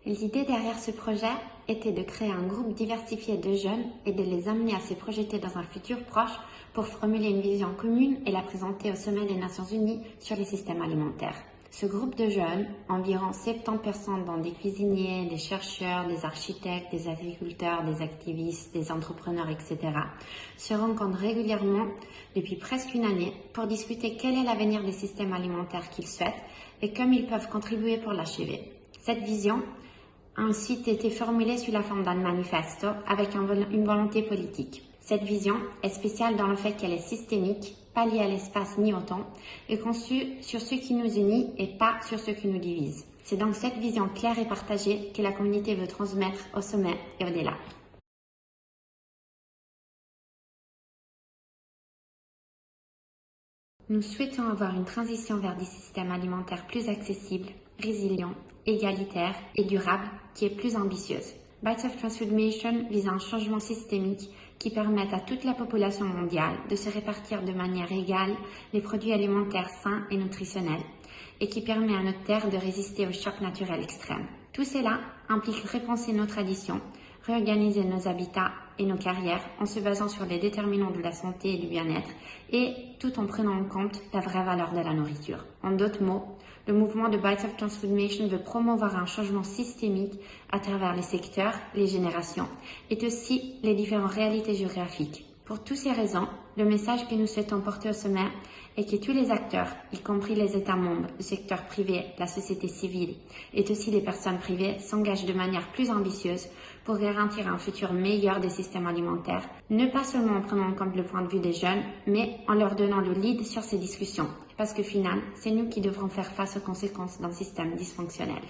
L'idée derrière ce projet était de créer un groupe diversifié de jeunes et de les amener à se projeter dans un futur proche pour formuler une vision commune et la présenter au sommet des Nations Unies sur les systèmes alimentaires. Ce groupe de jeunes, environ 70 personnes dont des cuisiniers, des chercheurs, des architectes, des agriculteurs, des activistes, des entrepreneurs, etc., se rencontrent régulièrement depuis presque une année pour discuter quel est l'avenir des systèmes alimentaires qu'ils souhaitent et comment ils peuvent contribuer pour l'achever. Cette vision a ensuite été formulée sous la forme d'un manifesto avec une volonté politique. Cette vision est spéciale dans le fait qu'elle est systémique, pas liée à l'espace ni au temps, et conçue sur ce qui nous unit et pas sur ce qui nous divise. C'est donc cette vision claire et partagée que la communauté veut transmettre au sommet et au-delà. Nous souhaitons avoir une transition vers des systèmes alimentaires plus accessibles, résilients, égalitaires et durables qui est plus ambitieuse. Bites of Transformation vise un changement systémique qui permette à toute la population mondiale de se répartir de manière égale les produits alimentaires sains et nutritionnels et qui permet à notre terre de résister aux chocs naturels extrêmes. Tout cela implique repenser nos traditions, réorganiser nos habitats et nos carrières en se basant sur les déterminants de la santé et du bien-être et tout en prenant en compte la vraie valeur de la nourriture. En d'autres mots, le mouvement de Bites of Transformation veut promouvoir un changement systémique à travers les secteurs, les générations et aussi les différentes réalités géographiques. Pour toutes ces raisons, le message que nous souhaitons porter au sommet est que tous les acteurs, y compris les États membres, le secteur privé, la société civile et aussi les personnes privées, s'engagent de manière plus ambitieuse pour garantir un futur meilleur des systèmes alimentaires, ne pas seulement en prenant en compte le point de vue des jeunes, mais en leur donnant le lead sur ces discussions, parce qu'au final, c'est nous qui devrons faire face aux conséquences d'un système dysfonctionnel.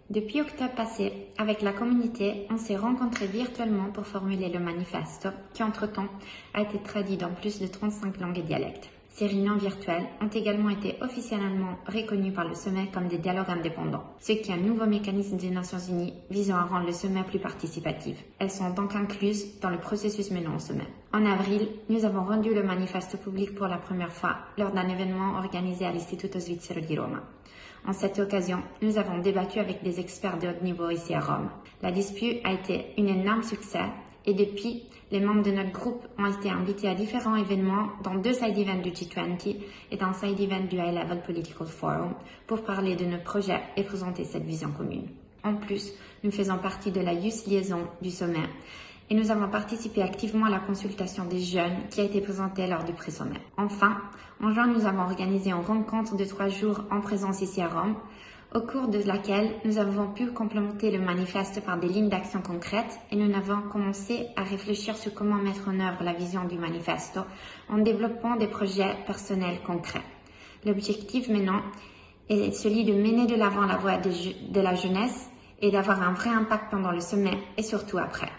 Depuis octobre passé, avec la communauté, on s'est rencontrés virtuellement pour formuler le manifesto qui, entre-temps, a été traduit dans plus de 35 langues et dialectes. Ces réunions virtuelles ont également été officiellement reconnues par le sommet comme des dialogues indépendants, ce qui est un nouveau mécanisme des Nations Unies visant à rendre le sommet plus participatif. Elles sont donc incluses dans le processus menant au sommet. En avril, nous avons rendu le manifesto public pour la première fois lors d'un événement organisé à l'Istituto Svizzero di Roma. En cette occasion, nous avons débattu avec des experts de haut niveau ici à Rome. La dispute a été un énorme succès et depuis, les membres de notre groupe ont été invités à différents événements, dont 2 side events du G20 et un side event du High Level Political Forum, pour parler de nos projets et présenter cette vision commune. En plus, nous faisons partie de la Youth Liaison du sommet et nous avons participé activement à la consultation des jeunes qui a été présentée lors du pré-sommet. Enfin, en juin, nous avons organisé une rencontre de 3 jours en présence ici à Rome, au cours de laquelle nous avons pu complémenter le manifeste par des lignes d'action concrètes et nous avons commencé à réfléchir sur comment mettre en œuvre la vision du manifesto en développant des projets personnels concrets. L'objectif maintenant est celui de mener de l'avant la voie de la jeunesse et d'avoir un vrai impact pendant le sommet et surtout après.